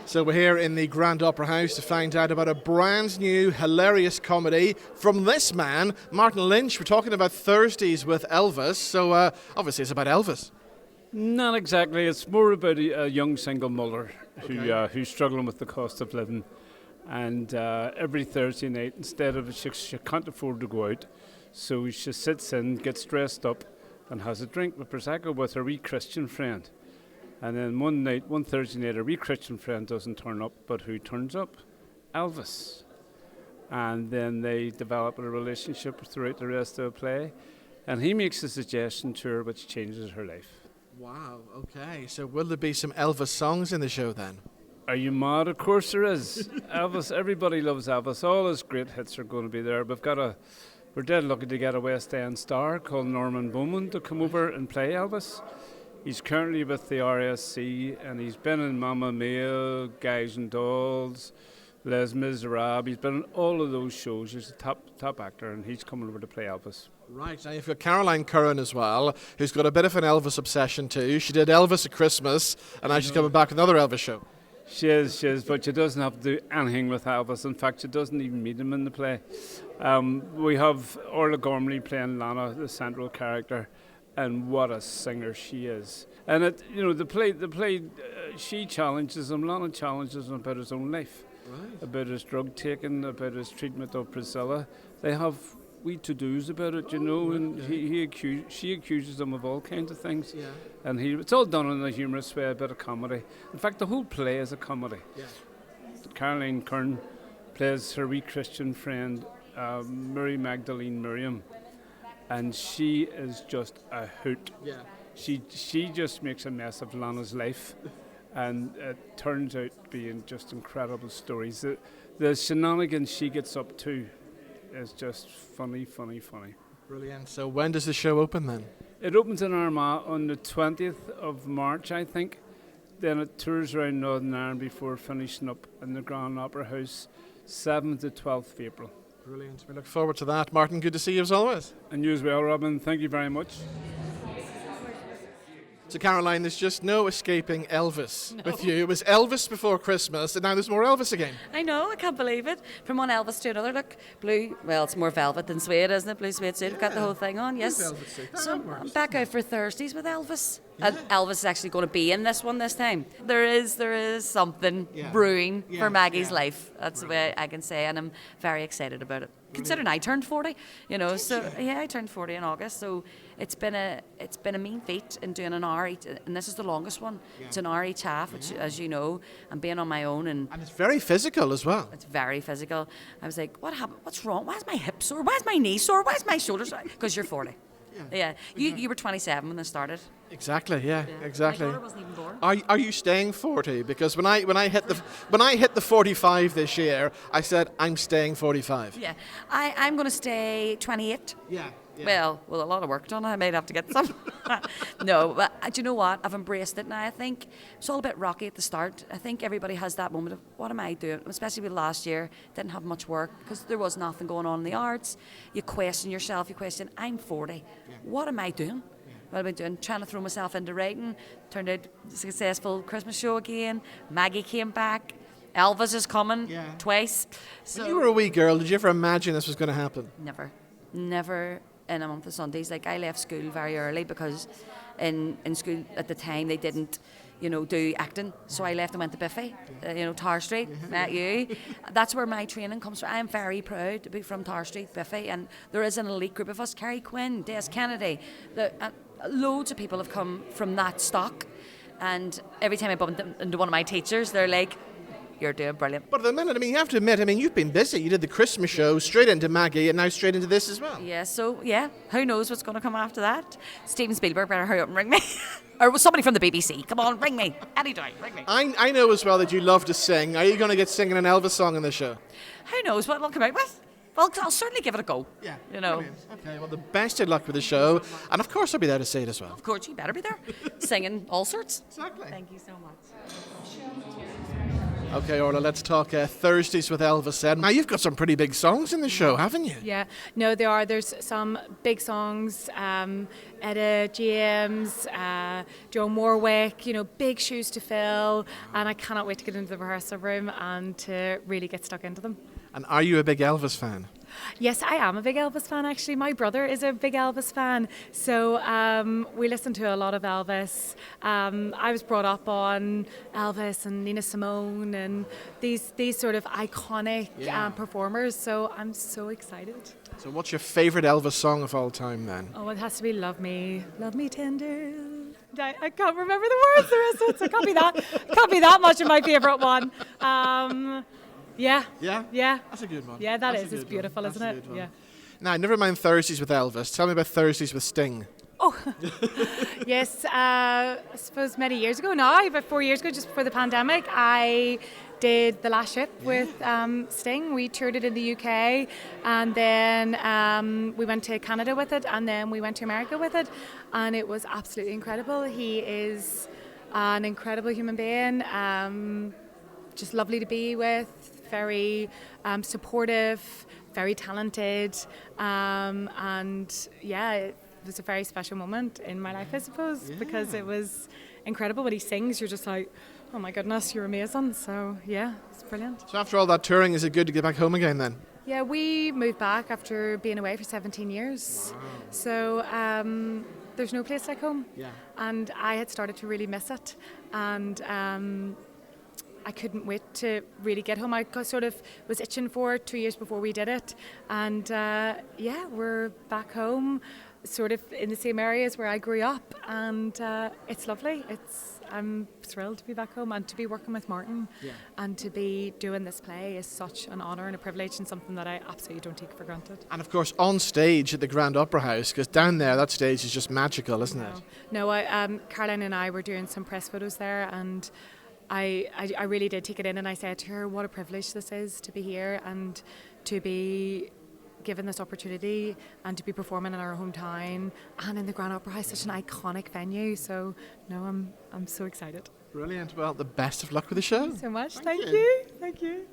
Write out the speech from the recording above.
So we're here in the Grand Opera House to find out about a brand new, hilarious comedy from this man, Martin Lynch. We're talking about Thursdays with Elvis, so obviously it's about Elvis. Not exactly. It's more about a young single mother who's struggling with the cost of living. And every Thursday night, instead of she can't afford to go out, so she sits in, gets dressed up, and has a drink with Prosecco with her wee Christian friend. And then one Thursday night, her wee Christian friend doesn't turn up, but who turns up? Elvis. And then they develop a relationship throughout the rest of the play. And he makes a suggestion to her which changes her life. Wow, okay. So will there be some Elvis songs in the show then? Are you mad? Of course there is. Elvis, everybody loves Elvis. All his great hits are going to be there. We're dead lucky to get a West End star called Norman Bowman to come over and play Elvis. He's currently with the RSC, and he's been in Mamma Mia, Guys and Dolls, Les Miserables. He's been in all of those shows. He's a top actor, and he's coming over to play Elvis. Right, now you've got Caroline Curran as well, who's got a bit of an Elvis obsession too. She did Elvis at Christmas, and now she's coming back with another Elvis show. She is, but she doesn't have to do anything with Elvis. In fact, she doesn't even meet him in the play. We have Orla Gormley playing Lana, the central character, and what a singer she is. And the play, she challenges him, Lana challenges him about his own life, right, about his drug taking, about his treatment of Priscilla. They have wee to-dos about it, and she accuses him of all kinds of things. Yeah. And it's all done in a humorous way, a bit of comedy. In fact, the whole play is a comedy. Yeah. Caroline Curran plays her wee Christian friend, Mary Magdalene Miriam, and she is just a hoot. Yeah. She just makes a mess of Lana's life, and it turns out being just incredible stories. The shenanigans she gets up to is just funny. Brilliant. So when does the show open then? It opens in Armagh on the 20th of March, I think. Then it tours around Northern Ireland before finishing up in the Grand Opera House, 7th to 12th of April. Brilliant. We look forward to that. Martin, good to see you as always. And you as well, Robin. Thank you very much. So Caroline, there's just no escaping Elvis with you. It was Elvis before Christmas, and now there's more Elvis again. I know, I can't believe it. From one Elvis to another, look, blue, well, it's more velvet than suede, isn't it? Blue suede suit, we've got the whole thing on, yes. So I'm back out for Thursdays with Elvis. Yeah. And Elvis is actually going to be in this one this time. There is something brewing for Maggie's life. That's the way I can say, and I'm very excited about it. Considering I turned 40, I turned 40 in August, so it's been a mean feat in doing an hour each, and this is the longest one. Yeah. It's an hour each half, which, as you know, and being on my own, and it's very physical as well. It's very physical. I was like, what happened? What's wrong? Why is my hip sore? Why is my knee sore? Why is my shoulder sore? Because you're 40. Yeah. You were 27 when this started. Exactly. Yeah. Exactly. My daughter wasn't even born. Are you staying 40? Because when I hit the 45 this year, I said I'm staying 45. Yeah. I'm going to stay 28. Yeah. Well, with a lot of work done, I might have to get some. No, but do you know what? I've embraced it now. I think it's all a bit rocky at the start. I think everybody has that moment of, what am I doing? Especially with last year, didn't have much work because there was nothing going on in the arts. You question yourself. You question, I'm 40. Yeah. What am I doing? What am I doing? Trying to throw myself into writing. Turned out a successful Christmas show again. Maggie came back. Elvis is coming twice. So when you were a wee girl, did you ever imagine this was going to happen? Never in a month of Sundays. Like, I left school very early because in school at the time they didn't, do acting. So I left and went to Biffy, Tower Street, met you. That's where my training comes from. I am very proud to be from Tower Street, Biffy, and there is an elite group of us. Kerry Quinn, Des Kennedy, loads of people have come from that stock, and every time I bump into one of my teachers, they're like, you're doing brilliant. But at the minute, you have to admit, you've been busy. You did the Christmas show, straight into Maggie, and now straight into this as well. Yeah, who knows what's going to come after that? Steven Spielberg better hurry up and ring me. Or somebody from the BBC. Come on, ring me. Anytime, ring me. I know as well that you love to sing. Are you going to get singing an Elvis song in the show? Who knows what it'll come out with? Well, I'll certainly give it a go. Yeah. Brilliant. Okay, well, the best of luck with the show. And of course, I'll be there to see it as well. Of course, you better be there. Singing all sorts. Exactly. Thank you so much. Okay, Orla, let's talk Thursdays with Elvis then. Now, you've got some pretty big songs in the show, haven't you? Yeah, no, there are. There's some big songs. Etta James, Joan Warwick. Big shoes to fill, and I cannot wait to get into the rehearsal room and to really get stuck into them. And are you a big Elvis fan? Yes, I am a big Elvis fan, actually. My brother is a big Elvis fan. So we listen to a lot of Elvis. I was brought up on Elvis and Nina Simone and these sort of iconic performers. So I'm so excited. So what's your favourite Elvis song of all time then? Oh, it has to be Love Me Tender. I can't remember the words the rest of it, so it can't be that much of my favourite one. Yeah. That's a good one. Yeah, it's beautiful, isn't it? Yeah. Now, never mind Thursdays with Elvis. Tell me about Thursdays with Sting. Oh, yes. I suppose many years ago now, about 4 years ago, just before the pandemic, I did The Last Ship with Sting. We toured it in the UK, and then we went to Canada with it, and then we went to America with it, and it was absolutely incredible. He is an incredible human being, just lovely to be with, very supportive, very talented, and yeah, it was a very special moment in my life, I suppose, because it was incredible. When he sings, you're just like, oh my goodness, you're amazing. So yeah, it's brilliant. So after all that touring, is it good to get back home again then? Yeah, we moved back after being away for 17 years. Wow. So there's no place like home. Yeah. And I had started to really miss it, and I couldn't wait to really get home. I sort of was itching for it 2 years before we did it. And we're back home, sort of in the same areas where I grew up. And it's lovely. I'm thrilled to be back home and to be working with Martin. Yeah. And to be doing this play is such an honour and a privilege, and something that I absolutely don't take for granted. And of course, on stage at the Grand Opera House, because down there, that stage is just magical, isn't it? No, Caroline and I were doing some press photos there, and I really did take it in, and I said to her, what a privilege this is to be here and to be given this opportunity and to be performing in our hometown and in the Grand Opera House, such an iconic venue. So no, I'm so excited. Brilliant. Well, the best of luck with the show. Thank you so much. Thank you.